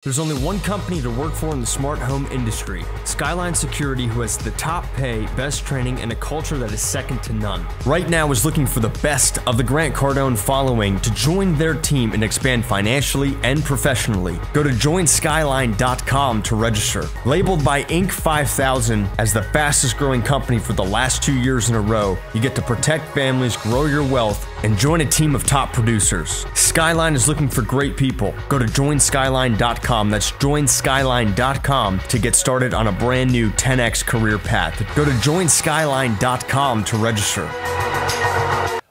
There's only one company to work for in the smart home industry, Skyline Security, who has the top pay, best training, and a culture that is second to none. Right now is looking for the best of the Grant Cardone following to join their team and expand financially and professionally. Go to joinskyline.com to register. Labeled by Inc. 5000 as the fastest growing company for the last 2 years in a row, you get to protect families, grow your wealth, and join a team of top producers. Skyline is looking for great people. Go to joinskyline.com. That's joinskyline.com to get started on a brand new 10x career path. Go to joinskyline.com to register.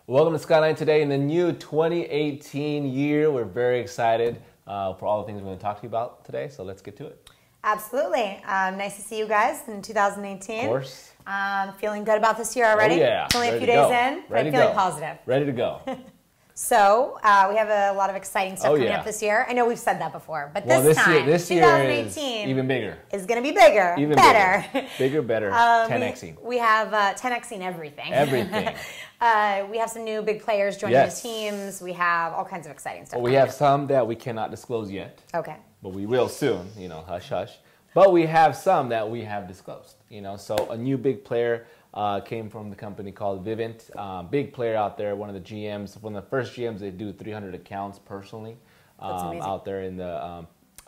Welcome to Skyline today in the new 2018 year. We're very excited for all the things we're going to talk to you about today. So let's get to it. Absolutely. Nice to see you guys in 2018. Of course. Feeling good about this year already? Oh, yeah. Only a few days in, but feeling positive. Ready to go. So, we have a lot of exciting stuff coming up this year. I know we've said that before, but this time, this 2018 is even bigger. Is going to be bigger, even better. Bigger, better, 10xing. We have 10xing everything. Everything. We have some new big players joining the teams. We have all kinds of exciting stuff. Well, we have some that we cannot disclose yet. Okay. But we will soon, hush, hush. But we have some that we have disclosed, So a new big player came from the company called Vivint. Big player out there, one of the GMs, one of the first GMs that do 300 accounts personally out there in the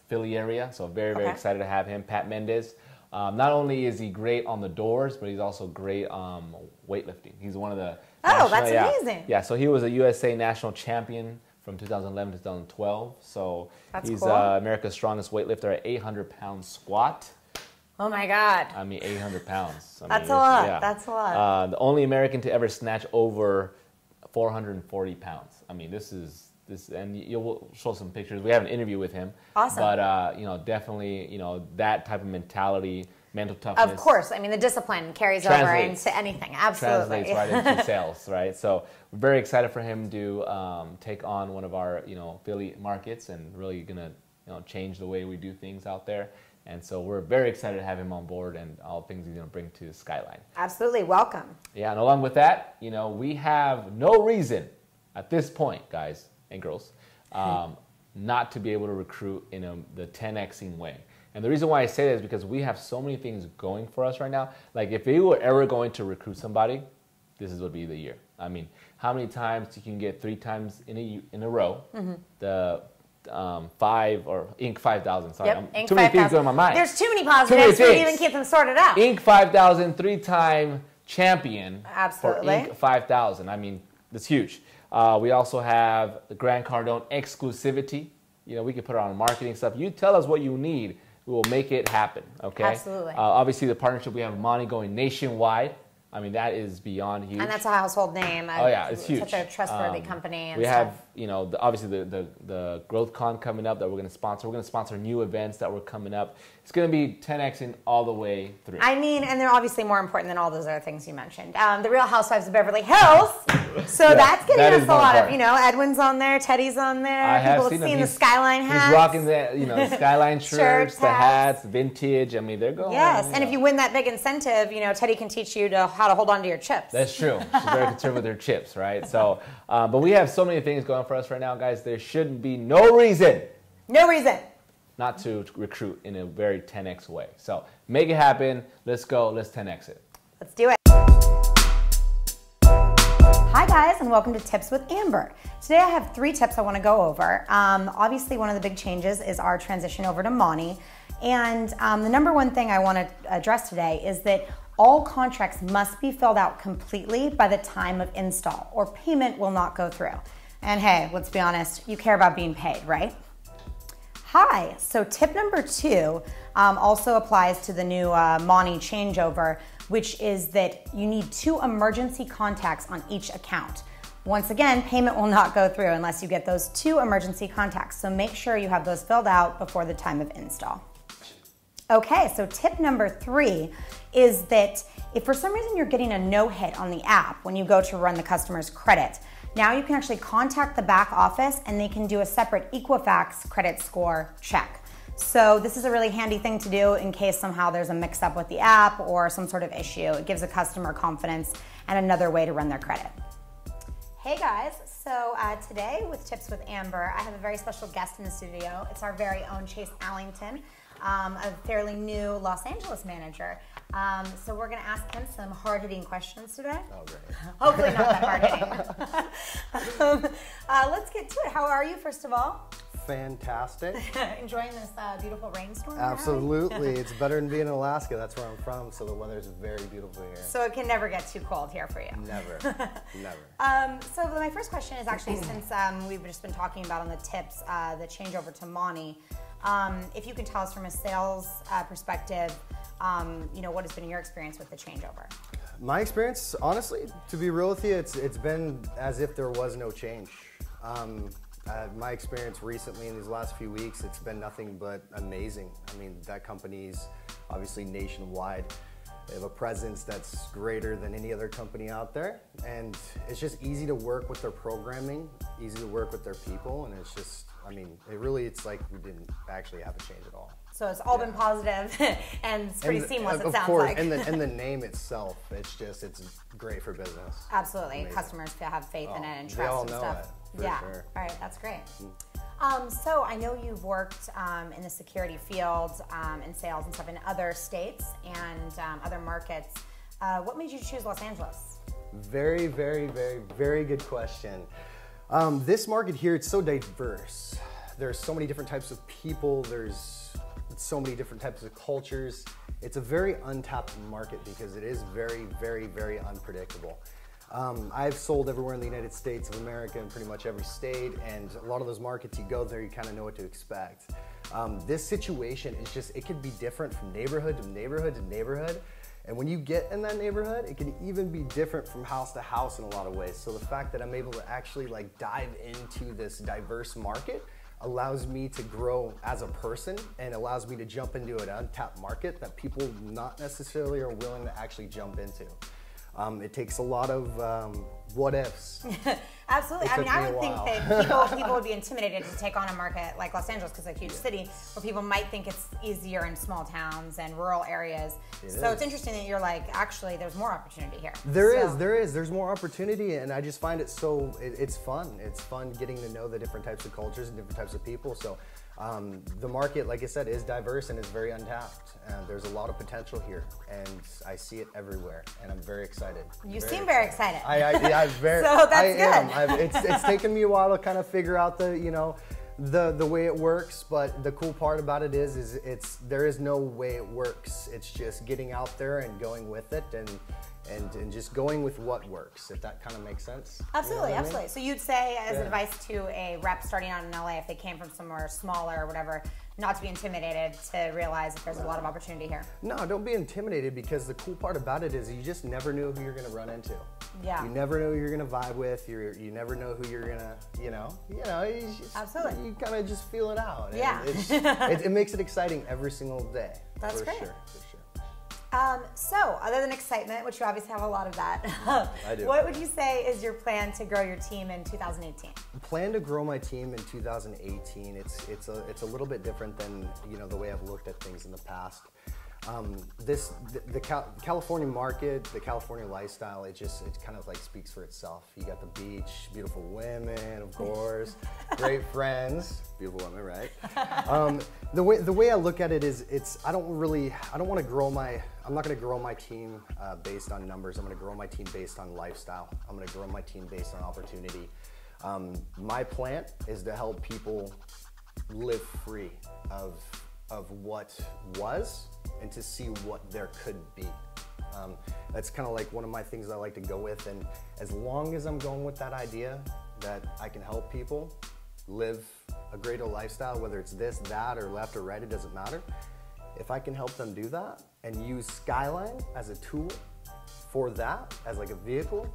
Philly area. So very, very excited to have him. Pat Mendez. Not only is he great on the doors, but he's also great weightlifting. He's one of the... that's amazing. Yeah, so he was a USA national champion from 2011 to 2012. So he's cool. America's strongest weightlifter at 800-pound squat. Oh my God. 800 pounds. That's a lot. Yeah. That's a lot. The only American to ever snatch over 440 pounds. This, and you'll show some pictures. We have an interview with him. Awesome. But, definitely, that type of mentality, mental toughness. Of course. The discipline carries over into anything. Absolutely. Translates right into sales, right? So we're very excited for him to take on one of our, Philly markets and really going to, change the way we do things out there. And so we're very excited to have him on board and all the things he's going to bring to Skyline. Absolutely. Welcome. Yeah, and along with that, we have no reason at this point, guys and girls, not to be able to recruit in the 10xing way. And the reason why I say that is because we have so many things going for us right now. Like if we were ever going to recruit somebody, this would be the year. How many times you can get 3 times in a row, the 5 or Inc. 5000. Sorry, Inc. too many things going in my mind. There's too many positives to even keep them sorted out. Inc. 5000, 3-time champion. Absolutely. For Inc. 5000. That's huge. We also have the Grant Cardone exclusivity. We can put it on marketing stuff. You tell us what you need, we will make it happen. Okay. Absolutely. Obviously, the partnership we have with Monty going nationwide. That is beyond huge. And that's a household name. Oh yeah, it's huge. Such a trustworthy company. And we have, obviously the Growth Con coming up that we're going to sponsor. We're going to sponsor new events that were coming up. It's going to be 10xing all the way through. And they're obviously more important than all those other things you mentioned. The Real Housewives of Beverly Hills. So that's getting us a lot of, Edwin's on there, Teddy's on there. People have seen the Skyline hats. He's rocking the Skyline shirts, the hats, vintage. They're going. Yes, and if you win that big incentive, Teddy can teach you how to hold on to your chips. That's true. She's very concerned with her chips, right? So, but we have so many things going for us right now, guys. There should be no reason not to recruit in a very 10x way. So make it happen. Let's go. Let's 10x it. Let's do it. Hi guys, and welcome to Tips with Amber. Today I have 3 tips I want to go over. Obviously one of the big changes is our transition over to Monty. And the number one thing I want to address today is that all contracts must be filled out completely by the time of install or payment will not go through. And hey, let's be honest, you care about being paid, right? Hi, so tip number 2 also applies to the new Monty changeover, which is that you need 2 emergency contacts on each account. Once again, payment will not go through unless you get those 2 emergency contacts. So make sure you have those filled out before the time of install. Okay, so tip number 3 is that if for some reason you're getting a no hit on the app when you go to run the customer's credit, now you can actually contact the back office and they can do a separate Equifax credit score check. So this is a really handy thing to do in case somehow there's a mix up with the app or some sort of issue. It gives a customer confidence and another way to run their credit. Hey guys, So today with Tips with Amber, I have a very special guest in the studio. It's our very own Chase Allington, a fairly new Los Angeles manager. So we're going to ask him some hard-hitting questions today. Oh, great. Hopefully not that hard-hitting. Let's get to it. How are you, first of all? Fantastic. Enjoying this beautiful rainstorm? Absolutely. It's better than being in Alaska. That's where I'm from, so the weather's very beautiful here. So it can never get too cold here for you. Never. Never. So my first question is actually, since we've just been talking about on the tips, the changeover to Monty, if you can tell us from a sales perspective, what has been your experience with the changeover? My experience, honestly, to be real with you, it's been as if there was no change. My experience recently in these last few weeks, it's been nothing but amazing. I mean, that company's obviously nationwide. They have a presence that's greater than any other company out there. And it's just easy to work with their programming, easy to work with their people. And it's just, it's like we didn't actually have a change at all. So it's all been positive and it's pretty seamless, it sounds of course, like. And the name itself, it's great for business. Absolutely. Amazing. Customers have faith in it and They trust all and know stuff. it, for sure. All right, that's great. So I know you've worked in the security field in sales and stuff in other states and other markets. What made you choose Los Angeles? Very, very, very, very good question. This market here, it's so diverse. There's so many different types of people. There's so many different types of cultures. It's a very untapped market because it is very, very, very unpredictable. I've sold everywhere in the United States of America in pretty much every state, and a lot of those markets you go there, you kind of know what to expect. This situation is just, it could be different from neighborhood to neighborhood to neighborhood. And when you get in that neighborhood, it can even be different from house to house in a lot of ways. So the fact that I'm able to actually dive into this diverse market allows me to grow as a person and allows me to jump into an untapped market that people not necessarily are willing to actually jump into. It takes a lot of what ifs. Absolutely. I mean, I would think that people would be intimidated to take on a market like Los Angeles because it's a huge city where people might think it's easier in small towns and rural areas. It's interesting that you're like, actually, there's more opportunity here. There's more opportunity, and I just find it it's fun. It's fun getting to know the different types of cultures and different types of people. So the market, like I said, is diverse and is very untapped. And there's a lot of potential here, and I see it everywhere, and I'm very excited. You seem very excited. I'm very. So that's good. It's taken me a while to kind of figure out the way it works, but the cool part about it is there is no way it works. It's just getting out there and going with it and just going with what works, if that kind of makes sense. Absolutely, you know absolutely. So you'd say as advice to a rep starting out in LA, if they came from somewhere smaller or whatever, not to be intimidated, to realize that there's a lot of opportunity here. No, don't be intimidated, because the cool part about it is you just never know who you're going to run into. Yeah. You never know who you're going to vibe with. You never know who you're going to, Absolutely. You kind of just feel it out. Yeah. It makes it exciting every single day. That's great. For sure. So, other than excitement, which you obviously have a lot of that, I do. What would you say is your plan to grow your team in 2018? Plan to grow my team in 2018. It's a little bit different than the way I've looked at things in the past. The California market, the California lifestyle, it kind of speaks for itself. You got the beach, beautiful women, of course, great friends, beautiful women, right? The way I look at it is I'm not going to grow my team based on numbers. I'm going to grow my team based on lifestyle. I'm going to grow my team based on opportunity. My plan is to help people live free of what was and to see what there could be. That's kind of one of my things I like to go with, and as long as I'm going with that idea that I can help people live a greater lifestyle, whether it's this, that, or left or right, it doesn't matter. If I can help them do that and use Skyline as a tool for that, as a vehicle,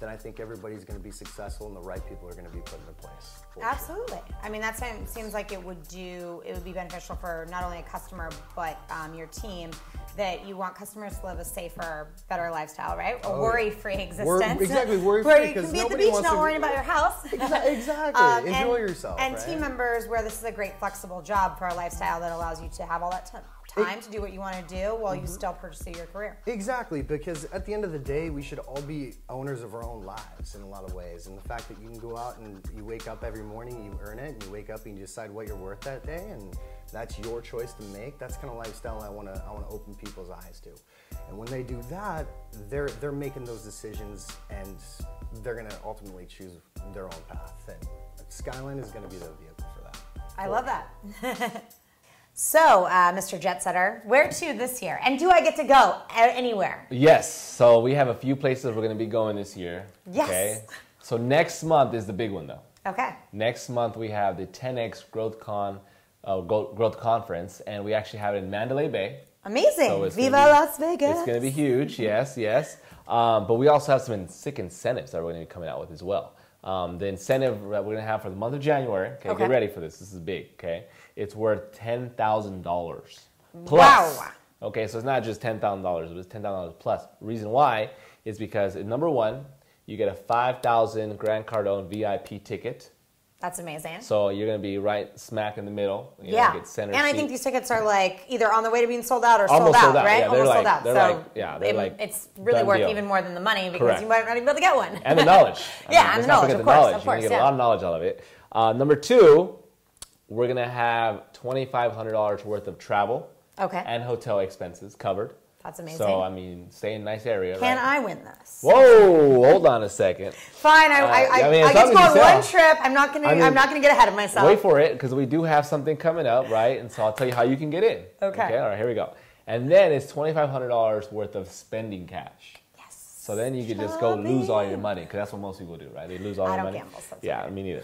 then I think everybody's going to be successful and the right people are going to be put into place. Absolutely. Sure. I mean, that seems like it would be beneficial for not only a customer, but your team, that you want customers to live a safer, better lifestyle, right? A worry-free existence. Exactly, worry-free. Where you can be at the beach not worrying about your house. Exactly. Enjoy yourself. And team members, where this is a great flexible job for a lifestyle that allows you to have all that time to do what you want to do while you still pursue your career. Exactly, because at the end of the day, we should all be owners of our own lives in a lot of ways. And the fact that you can go out and you wake up every morning, you earn it, and you wake up and you decide what you're worth that day, and that's your choice to make. That's kind of lifestyle I want to open people's eyes to. And when they do that, they're making those decisions, and they're going to ultimately choose their own path. And Skyline is going to be the vehicle for that. I love that. So, Mr. Jet Setter, where to this year? And do I get to go anywhere? Yes. So we have a few places we're going to be going this year. Yes. Okay. So next month is the big one, though. Okay. Next month we have the 10X Growth Conference, and we actually have it in Mandalay Bay. Amazing. So Viva Las Vegas. It's going to be huge. Yes, yes. But we also have some sick incentives that we're going to be coming out with as well. The incentive that we're going to have for the month of January, okay, get ready for this. This is big, okay? It's worth $10,000 plus. Wow. Okay, so it's not just $10,000. It was $10,000 plus. Reason why is because, number one, you get a 5,000 Grant Cardone VIP ticket. That's amazing. So you're going to be right smack in the middle. You yeah. Get center and I seat. think these tickets are like either on the way to being sold out or Almost sold out, right? Yeah, Almost sold out. It's really worth deal. even more than the money because Correct. you might not even be able to get one. And the knowledge. And the knowledge, of course. You're going to get a lot of knowledge out of it. Number two, we're going to have $2,500 worth of travel and hotel expenses covered. That's amazing. So, I mean, stay in a nice area. Can right? I win this? Whoa, hold on a second. Fine, I get to go on one trip. I'm not gonna get ahead of myself. Wait for it, because we do have something coming up, right? And so I'll tell you how you can get in. Okay. All right, here we go. And then it's $2,500 worth of spending cash. Yes. So then you could just go lose all your money, because that's what most people do, right? They lose all their money. I don't gamble, so yeah, me neither.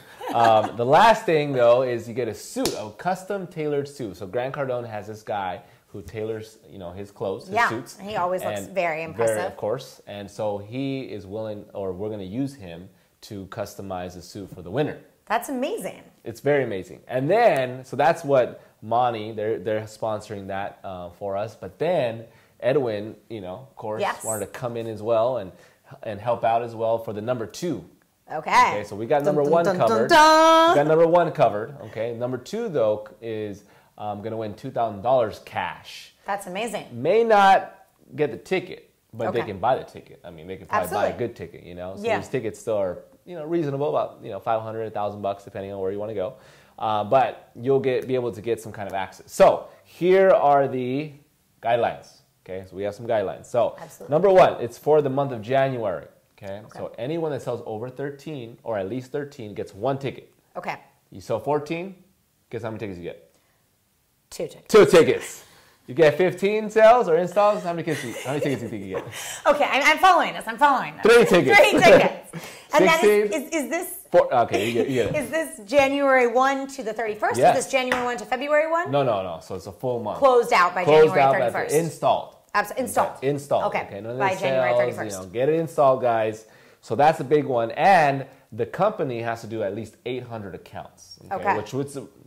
The last thing, though, is you get a suit, a custom tailored suit. So Grant Cardone has this guy who tailors, his clothes, his suits. He always looks very impressive. Very, of course. And so he is willing, or we're going to use him to customize a suit for the winner. That's amazing. It's very amazing. And then, so that's what Monty, they're sponsoring that for us. But then Edwin, of course, wanted to come in as well and help out as well for the number 2. Okay, so we got number 1 covered. We got number 1 covered. Okay, number 2 though is going to win $2,000 cash. That's amazing. May not get the ticket, but they can buy the ticket. I mean, they can probably buy a good ticket, So these tickets still are, reasonable, about, $500, $1,000, depending on where you want to go. But you'll be able to get some kind of access. So here are the guidelines. Okay, so we have some guidelines. So number 1, it's for the month of January. Okay, so anyone that sells over 13 or at least 13 gets 1 ticket. Okay. You sell 14, guess how many tickets you get? 2 tickets. 2 tickets. You get 15 sales or installs? How many tickets do you think you get? Okay, I'm following this. 3 tickets. 3 tickets. And 16, that is this... 4, okay, you get it. Is this January 1 to the 31st? Yes. Is this January 1 to February 1? No. So it's a full month. Closed out by January 31st. Installed. Absolutely. Installed. Okay. Installed. Okay. None of By the January sales, 31st. Get it installed, guys. So that's a big one. And the company has to do at least 800 accounts. Okay. Which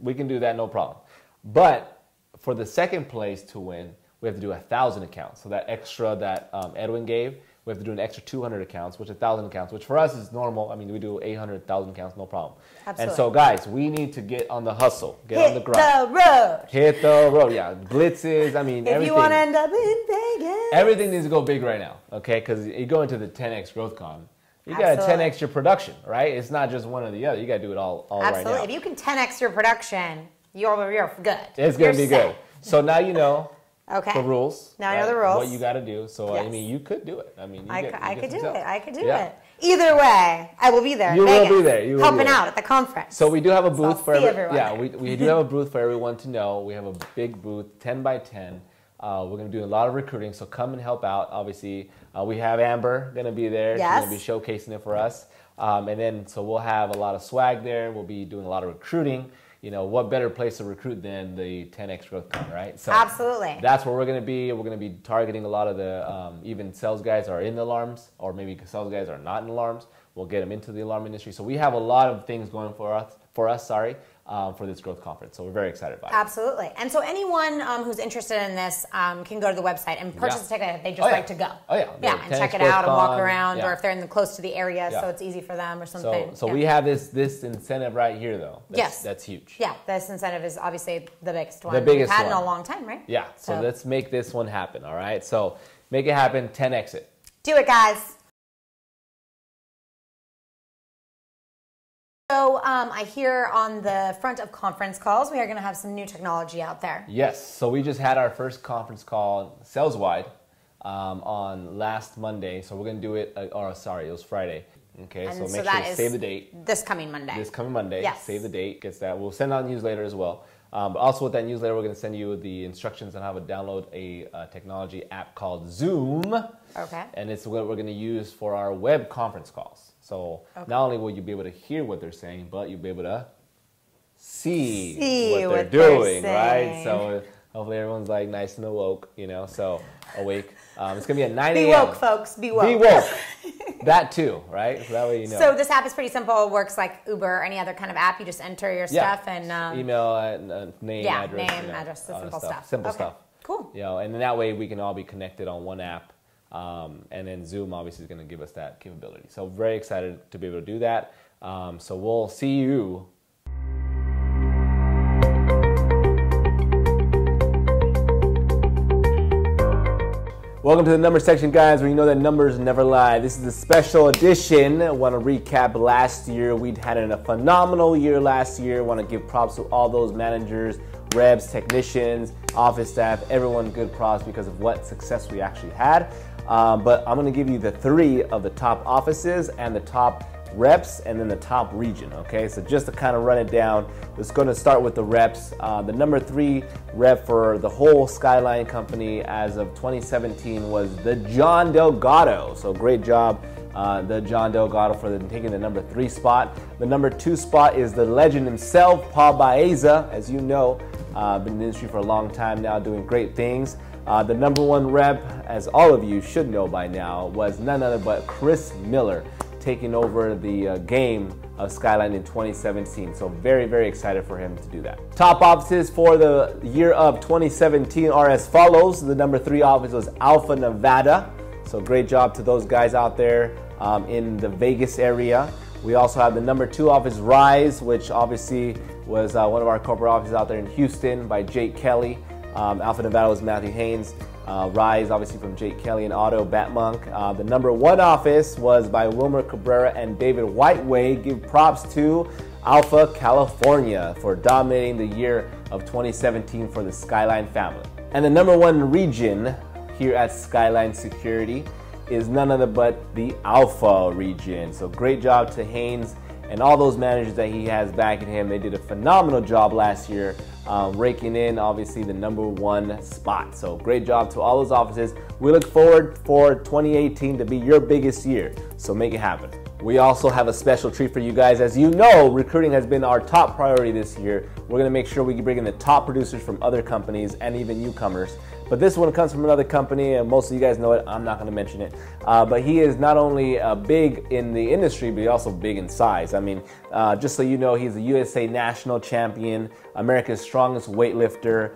we can do that, no problem. But for the second place to win, we have to do 1,000 accounts. So that extra that Edwin gave, we have to do an extra 200 accounts, which is 1,000 accounts, which for us is normal. I mean, we do 800,000 accounts, no problem. Absolutely. And so, guys, we need to get on the hustle, get on the grind. Hit the road. Yeah. Blitzes, I mean, everything. If you want to end up in Vegas. Everything needs to go big right now, okay? Because you go into the 10X Growth Con, you got to 10X your production, right? It's not just one or the other. You got to do it all right now. Absolutely. If you can 10X your production, you're good. It's going to be good. So now you know the rules. Now I know the rules. What you got to do. So, I mean, you could do it. I mean, I could do it. Either way, I will be there. You will be there. Helping out at the conference. So we do have a booth for everyone. Yeah, we do have a booth for everyone to know. We have a big booth, 10 by 10. We're going to do a lot of recruiting, so come and help out. Obviously, we have Amber going to be there. Yes. She's going to be showcasing it for us. And then, so we'll have a lot of swag there. We'll be doing a lot of recruiting. What better place to recruit than the 10X Growth Con, right? So absolutely. That's where we're going to be. We're going to be targeting a lot of the even sales guys are in the alarms, or maybe sales guys are not in alarms. We'll get them into the alarm industry. So we have a lot of things going for us. for this growth conference. So we're very excited about it. Absolutely. And so anyone who's interested in this can go to the website and purchase a ticket if they just like to go. Oh yeah. Yeah, and check it out and walk around, or if they're close to the area, so it's easy for them or something. So we have this incentive right here, though. That's huge. Yeah, this incentive is obviously the biggest one we've had in a long time, right? Yeah. So let's make this one happen. All right. So make it happen. 10x it. Do it, guys. So I hear on the front of conference calls, we are going to have some new technology out there. Yes. So we just had our first conference call sales-wide on last Monday. So we're going to do it, it was Friday. Okay, and so make sure to save the date. This coming Monday. This coming Monday. Yes. Save the date. Gets that. We'll send out a newsletter as well. But also with that newsletter, we're going to send you the instructions on how to download a technology app called Zoom. Okay. And it's what we're going to use for our web conference calls. So not only will you be able to hear what they're saying, but you'll be able to see what they're doing, right? So hopefully everyone's like nice and awoke, so awake. It's going to be at 9 a.m. Be woke, folks. Be woke. Be woke. That too, right? So that way you know. So this app is pretty simple. It works like Uber or any other kind of app. You just enter your stuff and email, name, address. Name, address, the simple stuff. Simple stuff. Cool. And then that way we can all be connected on one app. And then Zoom obviously is going to give us that capability. So very excited to be able to do that. So we'll see you. Welcome to the number section, guys, where you know that numbers never lie. This is a special edition. I want to recap last year. We'd had a phenomenal year last year. I want to give props to all those managers, reps, technicians, office staff, everyone good props because of what success we actually had. But I'm going to give you the 3 of the top offices and the top reps and then the top region, okay? So just to kind of run it down, it's going to start with the reps. The number 3 rep for the whole Skyline company as of 2017 was the John Delgado. So great job, the John Delgado, for taking the number 3 spot. The number 2 spot is the legend himself, Paul Baeza. As you know, been in the industry for a long time now, doing great things. The number 1 rep, as all of you should know by now, was none other but Chris Miller, taking over the game of Skyline in 2017. So very, very excited for him to do that. Top offices for the year of 2017 are as follows. The number 3 office was Alpha, Nevada. So great job to those guys out there in the Vegas area. We also have the number 2 office, Rise, which obviously was one of our corporate offices out there in Houston by Jake Kelly. Alpha Nevada was Matthew Haynes. Rise, obviously, from Jake Kelly and Otto Batmonk. The number 1 office was by Wilmer Cabrera and David Whiteway. Give props to Alpha, California for dominating the year of 2017 for the Skyline family. And the number 1 region here at Skyline Security is none other but the Alpha region. So great job to Haynes and all those managers that he has backing him. They did a phenomenal job last year, raking in obviously the number 1 spot. So great job to all those offices. We look forward for 2018 to be your biggest year, so make it happen. We also have a special treat for you guys. As you know, recruiting has been our top priority this year. We're gonna make sure we can bring in the top producers from other companies and even newcomers. But this one comes from another company, and most of you guys know it. I'm not going to mention it. But he is not only big in the industry, but he's also big in size. I mean, just so you know, he's a USA National Champion, America's strongest weightlifter.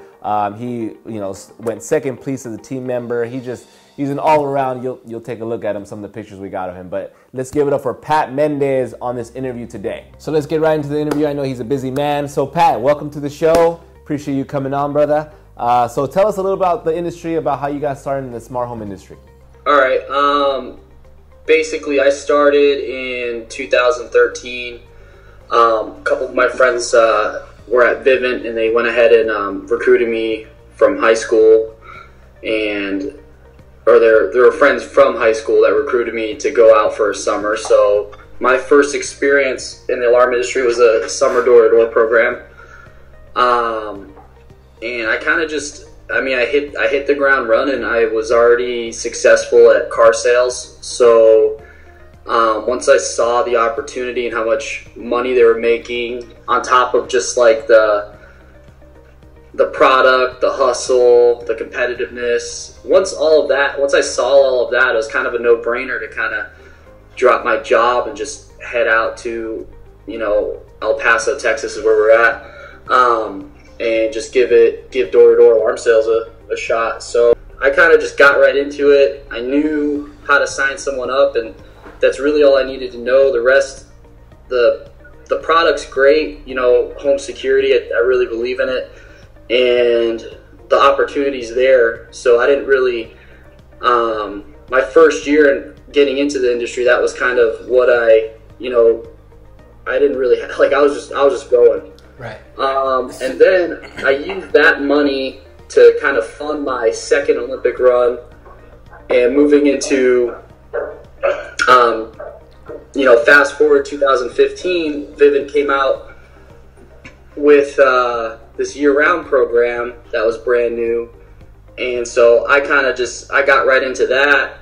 He, went second place as a team member. He's an all-around. You'll take a look at him, some of the pictures we got of him. But let's give it up for Pat Mendez on this interview today. So let's get right into the interview. I know he's a busy man. So Pat, welcome to the show. Appreciate you coming on, brother. So tell us a little about the industry, about how you got started in the smart home industry. All right. Basically, I started in 2013. A couple of my friends were at Vivint, and they went ahead and recruited me from high school. There were friends from high school that recruited me to go out for a summer. So my first experience in the alarm industry was a summer door-to-door program. And I kind of I hit the ground running. I was already successful at car sales. So once I saw the opportunity and how much money they were making on top of just like the product, the hustle, the competitiveness, once I saw all of that, it was kind of a no-brainer to kind of drop my job and just head out to, El Paso, Texas is where we're at, and just give door-to-door alarm sales a shot. So I kind of just got right into it. I knew how to sign someone up, and that's really all I needed to know. The rest, the product's great, you know, home security, I really believe in it, and the opportunity's there. So I didn't really, my first year in getting into the industry, that was kind of what I didn't really have, like, I was just going. Right. And then I used that money to kind of fund my second Olympic run, and moving into, fast forward 2015, Vivint came out with this year-round program that was brand new, and so I got right into that,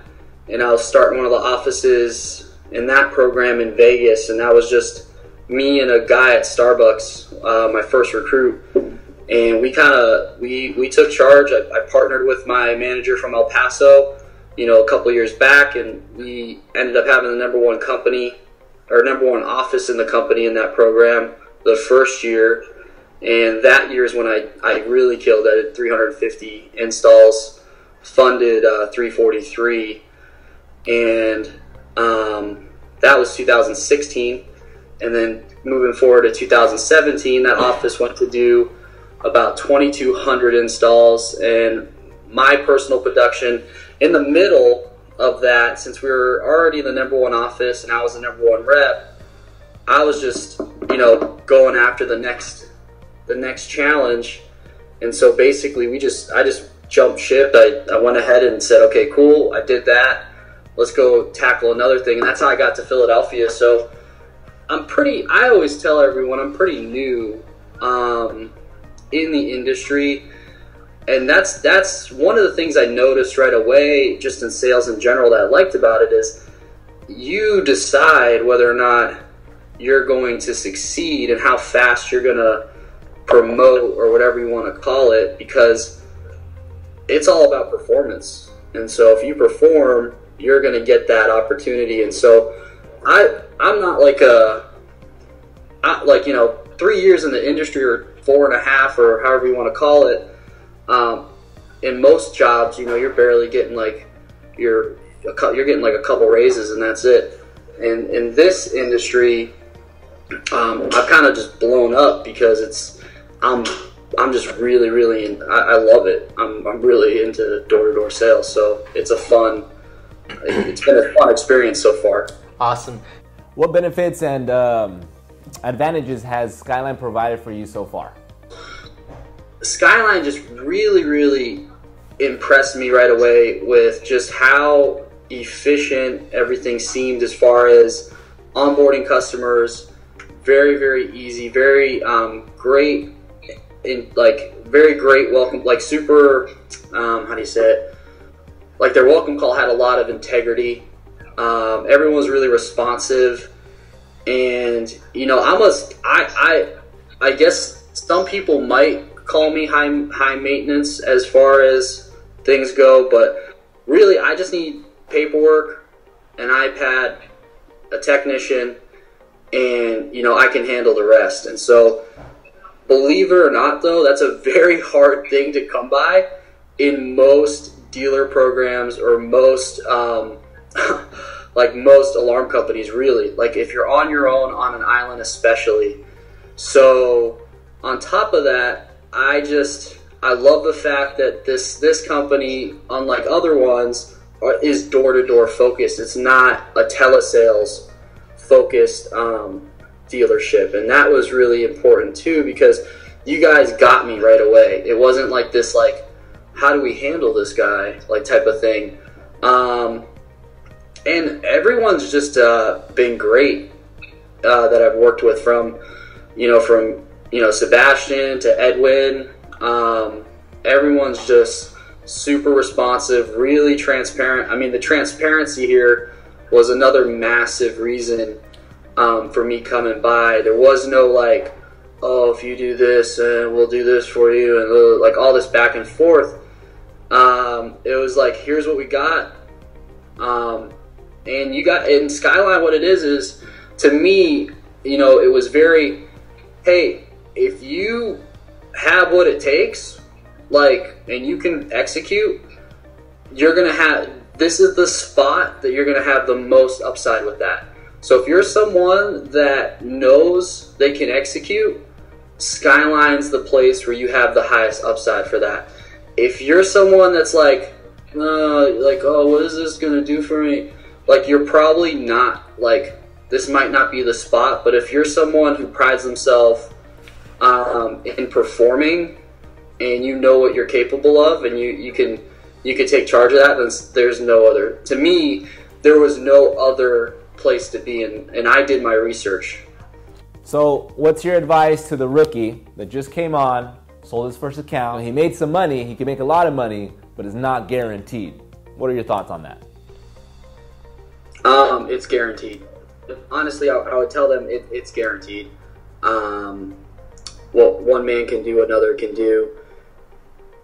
and I was starting one of the offices in that program in Vegas, and that was just me and a guy at Starbucks, my first recruit, and we took charge. I partnered with my manager from El Paso, a couple years back, and we ended up having the number one office in the company in that program the first year. And that year is when I really killed. I did 350 installs, funded 343, and that was 2016. And then moving forward to 2017, that office went to do about 2,200 installs, and my personal production in the middle of that, since we were already the number one office and I was the number one rep, I was just, going after the next challenge. And so basically I just jumped ship. I went ahead and said, okay, cool, I did that. Let's go tackle another thing. And that's how I got to Philadelphia. So I always tell everyone I'm pretty new in the industry. And that's one of the things I noticed right away, just in sales in general, that I liked about it, is you decide whether or not you're going to succeed and how fast you're going to promote, or whatever you want to call it, because it's all about performance. And so if you perform, you're going to get that opportunity. And so I'm not 3 years in the industry, or 4.5, or however you want to call it. In most jobs, you're barely getting you're getting like a couple raises, and that's it. And in this industry, I've kind of just blown up because I'm just really, really I love it. I'm really into door-to-door sales, so it's been a fun experience so far. Awesome. What benefits and advantages has Skyline provided for you so far? Skyline just really, really impressed me right away with just how efficient everything seemed, as far as onboarding customers. Very, very easy, very great, very great welcome, super, how do you say it? Their welcome call had a lot of integrity. Everyone was really responsive, and I guess some people might call me high maintenance as far as things go, but really I just need paperwork, an iPad, a technician, and I can handle the rest. And so, believe it or not though, that's a very hard thing to come by in most dealer programs, or most most alarm companies, really. If you're on your own on an island especially. So on top of that, I love the fact that this company, unlike other ones, is door-to-door focused. It's not a telesales focused dealership, and that was really important too, because you guys got me right away. It wasn't like this how do we handle this guy type of thing. And everyone's just been great that I've worked with, from Sebastian to Edwin. Everyone's just super responsive, really transparent. I mean, the transparency here was another massive reason for me coming by. There was no oh, if you do this, we'll do this for you, and all this back and forth. It was here's what we got. And in Skyline, what it is to me, it was very hey, if you have what it takes, like, and you can execute, you're going to have, this is the spot that you're going to have the most upside with that. So if you're someone that knows they can execute, Skyline's the place where you have the highest upside for that. If you're someone that's like, oh, what is this going to do for me? Like, you're probably not, like, this might not be the spot, but if you're someone who prides themselves in performing and you know what you're capable of and you can take charge of that, then there's no other. To me, there was no other place to be, and I did my research. So what's your advice to the rookie that just came on, sold his first account, he made some money, he can make a lot of money, but it's not guaranteed? What are your thoughts on that? It's guaranteed. Honestly, I would tell them it's guaranteed. What one man can do, another can do.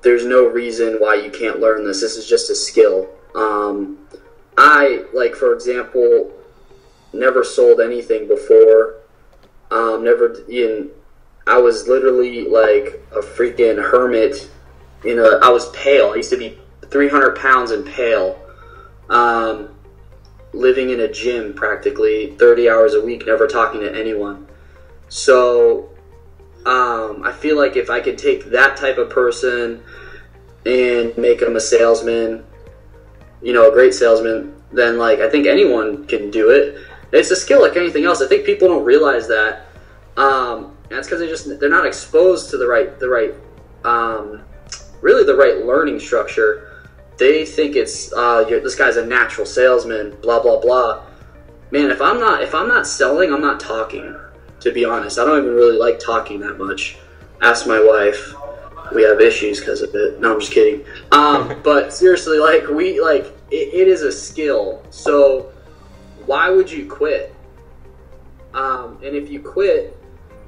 There's no reason why you can't learn this. This is just a skill. I, like, for example, never sold anything before. I was literally like a freaking hermit. I was pale. I used to be 300 pounds and pale. Living in a gym practically 30 hours a week, never talking to anyone. So I feel like if I could take that type of person and make them a salesman, a great salesman, then, like, I think anyone can do it. It's a skill like anything else. I think people don't realize that. And that's because they're not exposed to the right learning structure. They think it's this guy's a natural salesman, blah blah blah. Man, if I'm not selling, I'm not talking. To be honest, I don't even really like talking that much. Ask my wife. We have issues because of it. No, I'm just kidding. But seriously, it is a skill. So why would you quit? And if you quit,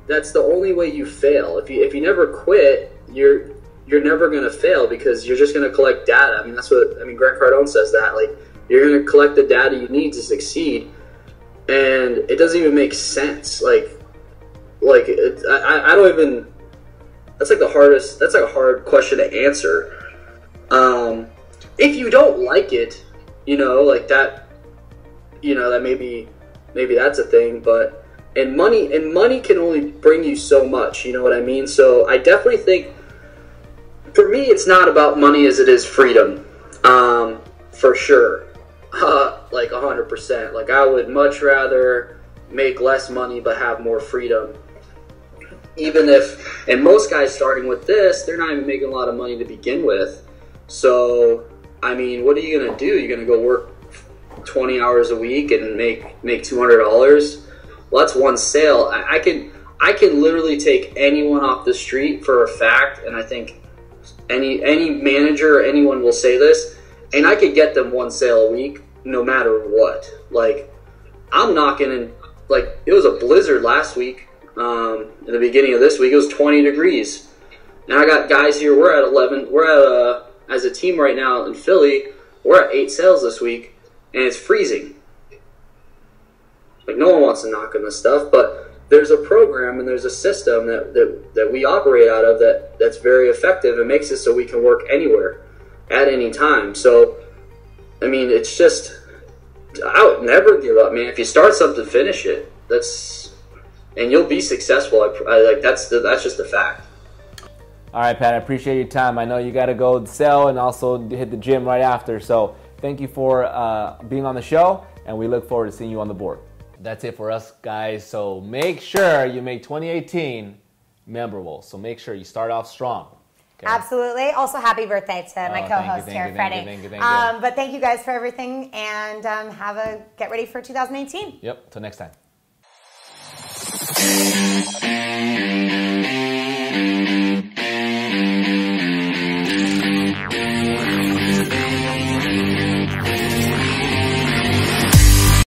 that's the only way you fail. If you never quit, you're never going to fail because you're just going to collect data. I mean, Grant Cardone says that. Like, you're going to collect the data you need to succeed, and it doesn't even make sense. I don't even. That's like the hardest. That's like a hard question to answer. If you don't like it, like that, that maybe that's a thing. But money can only bring you so much. You know what I mean? So I definitely think, for me, it's not about money as it is freedom, for sure, like 100%. Like, I would much rather make less money but have more freedom. And most guys starting with this, they're not even making a lot of money to begin with. So, I mean, what are you going to do? You're going to go work 20 hours a week and make $200? Well, that's one sale. I can literally take anyone off the street for a fact, and I think any manager or anyone will say this, and I could get them one sale a week no matter what. Like, I'm knocking in, like, it was a blizzard last week. In the beginning of this week, it was 20 degrees. And I got guys here, we're at 11, as a team right now in Philly, we're at 8 sales this week, and it's freezing. Like, no one wants to knock on this stuff, but there's a program and there's a system that we operate out of that's very effective and makes it so we can work anywhere at any time. So, I mean, it's just, I would never give up, man. If you start something, finish it. And you'll be successful. That's just a fact. All right, Pat, I appreciate your time. I know you got to go sell and also hit the gym right after. So thank you for being on the show, and we look forward to seeing you on the board. That's it for us, guys. So make sure you make 2018 memorable. So make sure you start off strong. Okay? Absolutely. Also, happy birthday to my co-host here, Freddie. Thank you. But thank you guys for everything, and get ready for 2018. Yep. Till next time.